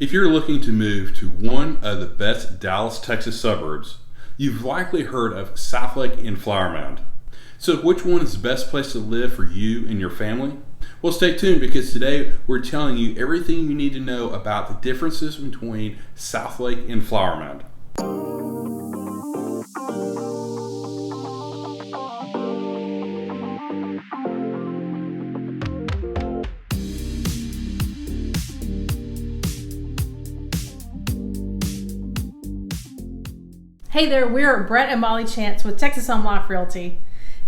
If you're looking to move to one of the best Dallas, Texas suburbs, you've likely heard of Southlake and Flower Mound. So which one is the best place to live for you and your family? Well, stay tuned because today we're telling you everything you need to know about the differences between Southlake and Flower Mound. Hey there, we're Bret and Molly Chance with Texas Home Life Realty.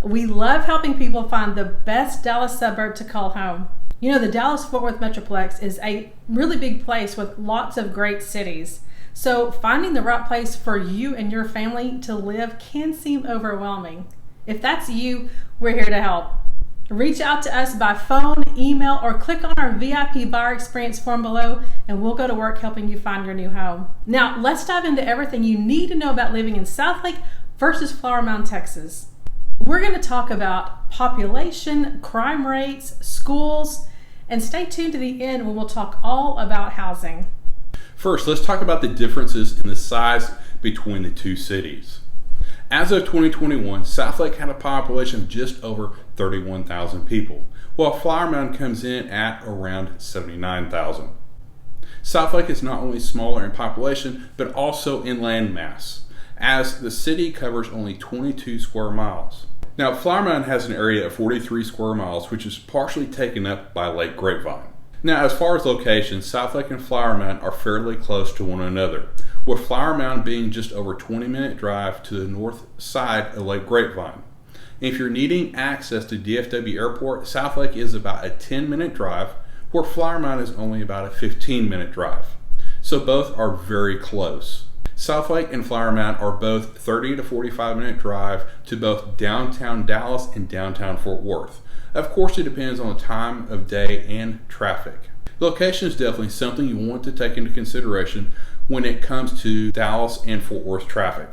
We love helping people find the best Dallas suburb to call home. You know, the Dallas-Fort Worth Metroplex is a really big place with lots of great cities. So finding the right place for you and your family to live can seem overwhelming. If that's you, we're here to help. Reach out to us by phone, email, or click on our VIP buyer experience form below and we'll go to work helping you find your new home. Now, let's dive into everything you need to know about living in Southlake versus Flower Mound, Texas. We're going to talk about population, crime rates, schools, and stay tuned to the end when we'll talk all about housing. First, let's talk about the differences in the size between the two cities. As of 2021, Southlake had a population of just over 31,000 people, while Flower Mound comes in at around 79,000. Southlake is not only smaller in population, but also in land mass, as the city covers only 22 square miles. Now, Flower Mound has an area of 43 square miles, which is partially taken up by Lake Grapevine. Now, as far as locations, Southlake and Flower Mound are fairly close to one another, with Flower Mound being just over a 20-minute drive to the north side of Lake Grapevine. If you're needing access to DFW Airport, Southlake is about a 10-minute drive, where Flower Mound is only about a 15-minute drive. So both are very close. Southlake and Flower Mound are both 30 to 45-minute drive to both downtown Dallas and downtown Fort Worth. Of course, it depends on the time of day and traffic. Location is definitely something you want to take into consideration when it comes to Dallas and Fort Worth traffic.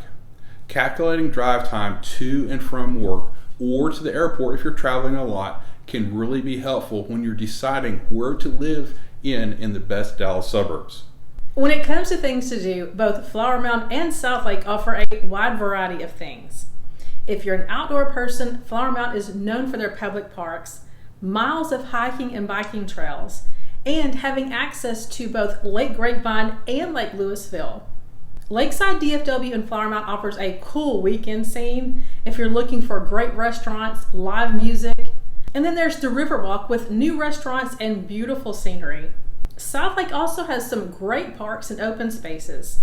Calculating drive time to and from work or to the airport if you're traveling a lot can really be helpful when you're deciding where to live in the best Dallas suburbs. When it comes to things to do, both Flower Mound and Southlake offer a wide variety of things. If you're an outdoor person, Flower Mound is known for their public parks, miles of hiking and biking trails, and having access to both Lake Grapevine and Lake Lewisville. Lakeside DFW and Flower Mound offers a cool weekend scene if you're looking for great restaurants, live music, and then there's the Riverwalk with new restaurants and beautiful scenery. Southlake also has some great parks and open spaces,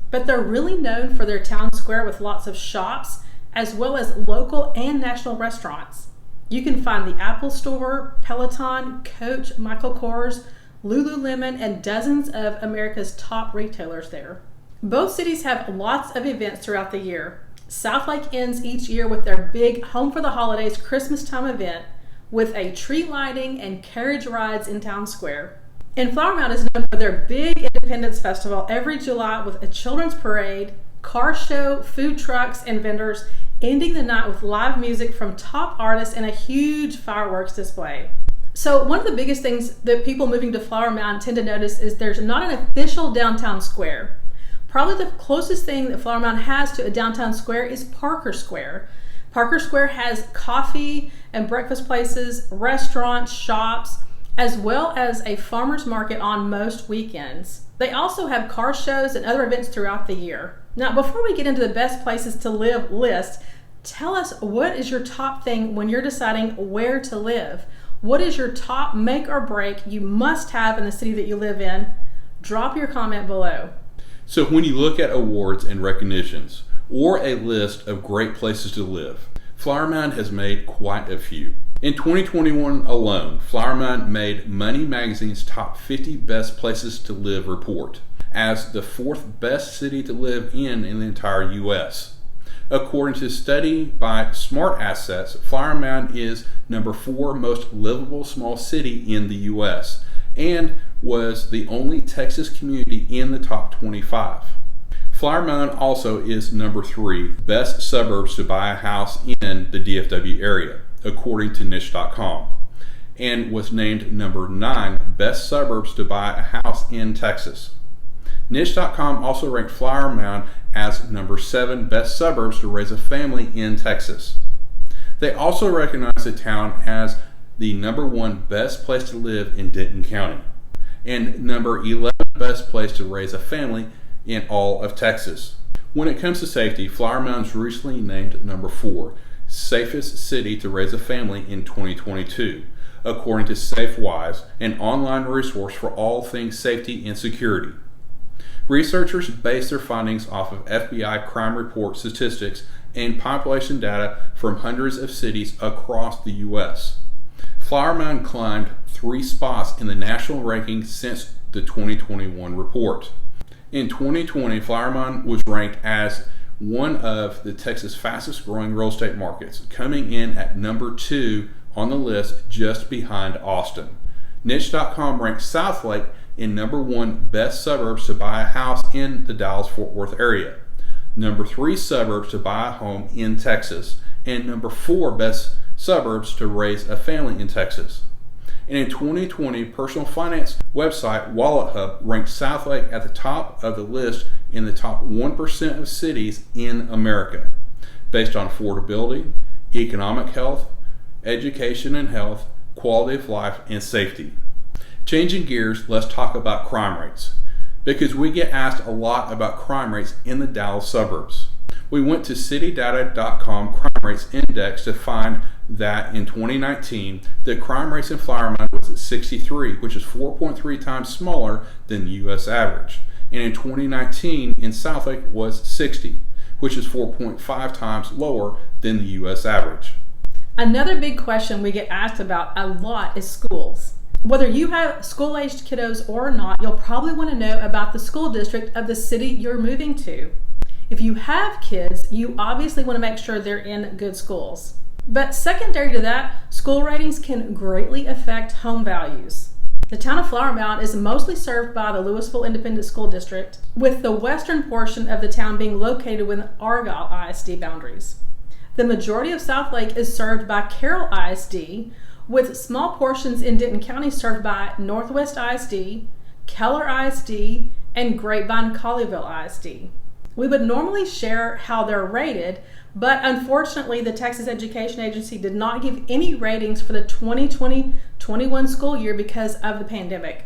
but they're really known for their town square with lots of shops as well as local and national restaurants. You can find the Apple Store, Peloton, Coach, Michael Kors, Lululemon, and dozens of America's top retailers there. Both cities have lots of events throughout the year. Southlake ends each year with their big Home for the Holidays Christmas time event with a tree lighting and carriage rides in town square. And Flower Mound is known for their big Independence Festival every July with a children's parade, car show, food trucks, and vendors, ending the night with live music from top artists and a huge fireworks display. So one of the biggest things that people moving to Flower Mound tend to notice is there's not an official downtown square. Probably the closest thing that Flower Mound has to a downtown square is Parker Square. Parker Square has coffee and breakfast places, restaurants, shops, as well as a farmer's market on most weekends. They also have car shows and other events throughout the year. Now, before we get into the best places to live list, tell us what is your top thing when you're deciding where to live? What is your top make or break you must have in the city that you live in? Drop your comment below. So when you look at awards and recognitions, or a list of great places to live, Flower Mound has made quite a few. In 2021 alone, Flower Mound made Money Magazine's Top 50 Best Places to Live report as the fourth best city to live in the entire U.S. According to a study by Smart Assets, Flower Mound is number 4 most livable small city in the U.S. and was the only Texas community in the top 25. Flower Mound also is number 3 best suburbs to buy a house in the DFW area, according to niche.com, and was named number 9 best suburbs to buy a house in Texas. Niche.com also ranked Flower Mound as number 7 best suburbs to raise a family in Texas. They also recognize the town as the number 1 best place to live in Denton County and number 11 best place to raise a family in all of Texas. When it comes to safety, Flower Mound's recently named number 4 safest city to raise a family in 2022, according to SafeWise, an online resource for all things safety and security. Researchers base their findings off of FBI crime report statistics and population data from hundreds of cities across the U.S. Flower Mound climbed 3 spots in the national ranking since the 2021 report. In 2020, Flower Mound was ranked as one of the Texas' fastest growing real estate markets, coming in at number 2 on the list just behind Austin. Niche.com ranked Southlake in number 1 best suburbs to buy a house in the Dallas-Fort Worth area, number 3 suburbs to buy a home in Texas, and number 4 best suburbs to raise a family in Texas. And in 2020, personal finance website Wallet Hub ranked Southlake at the top of the list in the top 1% of cities in America, based on affordability, economic health, education and health, quality of life, and safety. Changing gears, let's talk about crime rates, because we get asked a lot about crime rates in the Dallas suburbs. We went to citydata.com crime rates index to find that in 2019, the crime rates in Flower Mound was at 63, which is 4.3 times smaller than the U.S. average. And in 2019, in Southlake was 60, which is 4.5 times lower than the U.S. average. Another big question we get asked about a lot is schools. Whether you have school-aged kiddos or not, you'll probably want to know about the school district of the city you're moving to. If you have kids, you obviously want to make sure they're in good schools. But secondary to that, school ratings can greatly affect home values. The town of Flower Mound is mostly served by the Louisville Independent School District, with the western portion of the town being located within Argyle ISD boundaries. The majority of Southlake is served by Carroll ISD, with small portions in Denton County served by Northwest ISD, Keller ISD, and Grapevine Colleyville ISD. We would normally share how they're rated, but unfortunately the Texas Education Agency did not give any ratings for the 2020-21 school year because of the pandemic.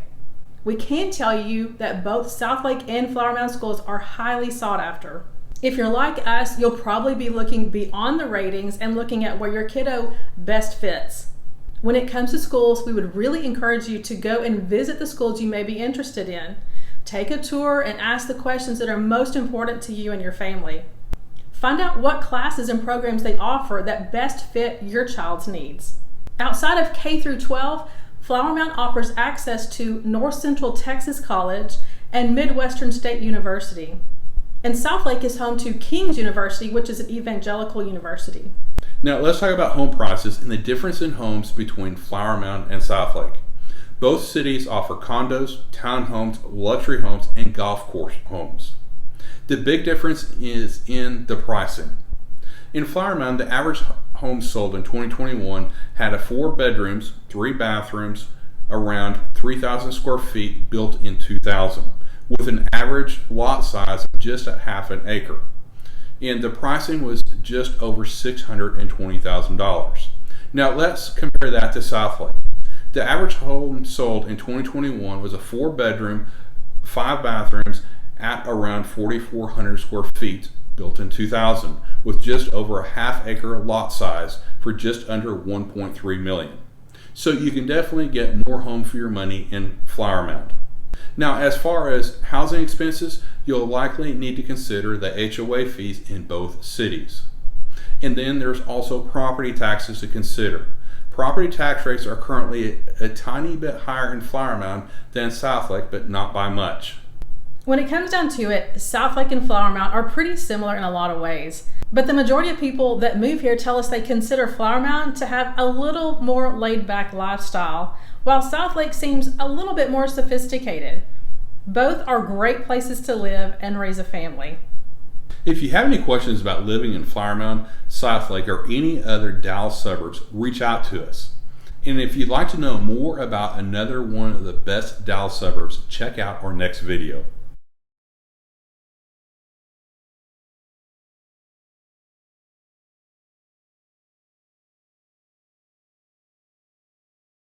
We can tell you that both Southlake and Flower Mound schools are highly sought after. If you're like us, you'll probably be looking beyond the ratings and looking at where your kiddo best fits. When it comes to schools, we would really encourage you to go and visit the schools you may be interested in. Take a tour and ask the questions that are most important to you and your family. Find out what classes and programs they offer that best fit your child's needs. Outside of K through 12, Flower Mound offers access to North Central Texas College and Midwestern State University. And Southlake is home to King's University, which is an evangelical university. Now let's talk about home prices and the difference in homes between Flower Mound and Southlake. Both cities offer condos, townhomes, luxury homes, and golf course homes. The big difference is in the pricing. In Flower Mound, the average home sold in 2021 had a 4 bedrooms, 3 bathrooms, around 3,000 square feet built in 2000, with an average lot size of just at half an acre. And the pricing was just over $620,000. Now let's compare that to Southlake. The average home sold in 2021 was a 4 bedroom, 5 bathrooms at around 4,400 square feet, built in 2000, with just over a half acre lot size for just under $1.3 million. So you can definitely get more home for your money in Flower Mound. Now, as far as housing expenses, you'll likely need to consider the HOA fees in both cities. And then there's also property taxes to consider. Property tax rates are currently a tiny bit higher in Flower Mound than Southlake, but not by much. When it comes down to it, Southlake and Flower Mound are pretty similar in a lot of ways. But the majority of people that move here tell us they consider Flower Mound to have a little more laid-back lifestyle, while Southlake seems a little bit more sophisticated. Both are great places to live and raise a family. If you have any questions about living in Flower Mound, Southlake, or any other Dallas suburbs, reach out to us. And if you'd like to know more about another one of the best Dallas suburbs, check out our next video.